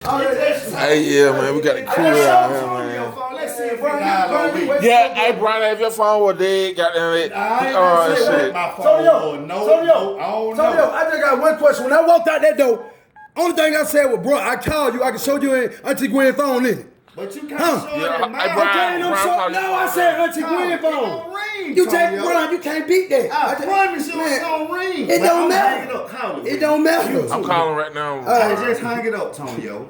Hey, yeah, man, we got the crew out here, man. Let's see if Brian. Yeah, hey, Brian, if your phone was dead, goddamn it. Shit. My phone. Tonyo, I just got one question. When I walked out that door, only thing I said was, bro, I called you. I can show you Auntie Gwen's phone in it. But you can't show it in mine. No, I said Auntie Gwen's phone. You take Brian, you can't beat that. I promise you it's gonna ring. It don't matter. It don't matter. I'm calling right now. Just hang it up, Tonyo.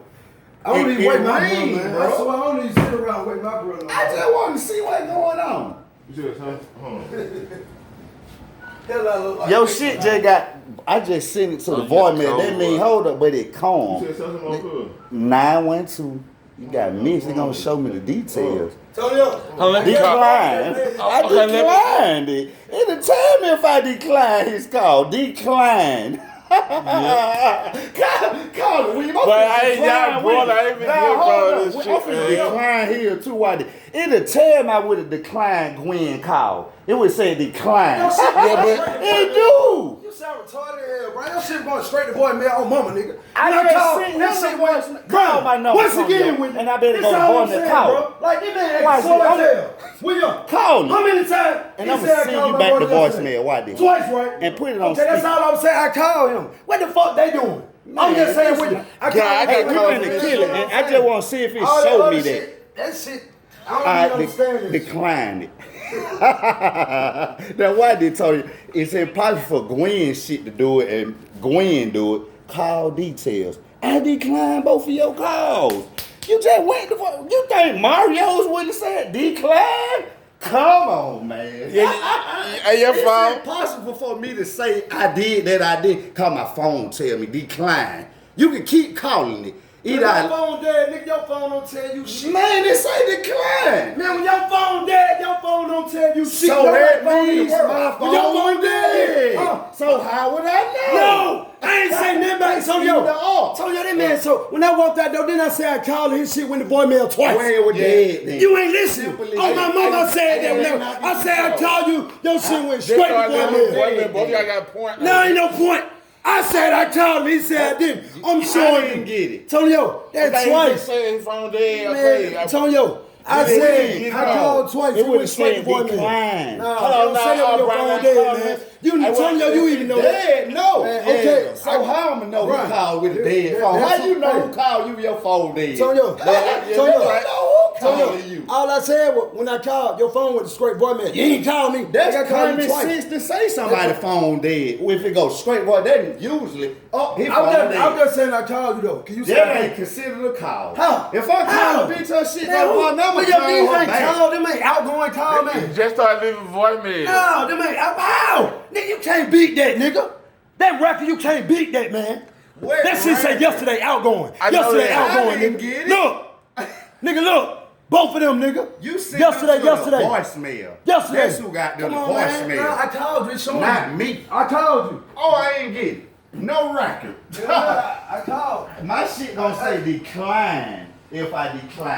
I don't even wait my brother, man. bro. So I don't even sit around and wait my brother. I just want to see what's going on. Your shit just got. I just sent it to the voicemail. That mean hold up, but it calm. 912. You got mixed. They gonna show me the details. Tonyo, Decline. I declined it. It'll tell me if I decline his call. Decline. Call it, William. But I ain't got brother. I ain't been here for this shit, I'm finna decline here too. Why? It'll tell me I would have declined Gwen call. It would say decline. Yeah, but it do. You sound retarded here, Brian. Your shit going straight to voicemail on mama, nigga. Call my number. Once again, William. And I better go to voicemail call. Like, this man Why acting so is it- like hell. William, Call me. how many times? And I'm gonna send you back the voicemail. Why did? Twice, right? And put it on Okay, that's speaker. all I'm saying. I called him. What the fuck they doing? I'm just saying with you. I Hey, we called finna kill it. And I just want to see if it all showed other me that. shit, that shit, I don't I even understand this. declined it. Now why did tell you it's impossible for Gwen shit to do it and Gwen do it? Call details. I declined both of your calls. You just went to you think Mario's wouldn't say decline? Come on, man. Hey, your It's phone. impossible for me to say I did that I did. Cause my phone tell me decline. You can keep calling it. When your phone dead, nigga, your phone don't tell you shit. Man, it say decline. Man, when your phone dead, your phone don't tell you shit. So No that phone in the means world. my When your phone phone dead. dead. So how would I know? No, I ain't say nothing about it. So Either or. that man. So when I walked out there, then I said I called his shit when the voicemail twice. Where was dead then? You ain't listening. Simply- On my mama, I said that. Hey, Whenever I said I called you, your shit went straight to Both voicemail. y'all got a point. No, ain't no point. I said I called him. He said I didn't. I'm showing didn't get it. Tonyo, that's They twice. say his phone dead. Man, Tonyo, I didn't said get I it. called twice. It It went would've straight to said voicemail. decline. Nah, Hold on, don't say that now, when your Brian, phone I dead, called man. him. You Tonyo, you even know that. Dead? No. Man, okay, So how I'ma know Right. who called with a dead Yeah, phone? that's How you know right. who called you your phone dead? Tonyo, You Tonyo, know who calling you. all I said was when I called, your phone went to straight voicemail. You ain't called me. That's I called common you twice. sense to say somebody's phone dead. If it goes straight, well, that usually his phone I'm dead. just saying I called you though. Can you say That that? ain't considered a call. How? If I How? call a bitch her shit, Man, like my number, your call these her ain't back. called. Them ain't outgoing call, man. Just started leaving voicemail. No, them ain't how? Nigga, you can't beat that, nigga. That record, you can't beat that, man. What That shit say record? yesterday outgoing. I know Yesterday that. outgoing, I didn't nigga. get it. Look, nigga, look. Both of them, nigga. You sent yesterday, them to the yesterday. voicemail. Yesterday. That's who got them Come the on, man. voicemail. Nah, I called you. It's showing Not you. me. I called you. Oh, I ain't get it. No record. I called. My shit gonna say decline if I decline.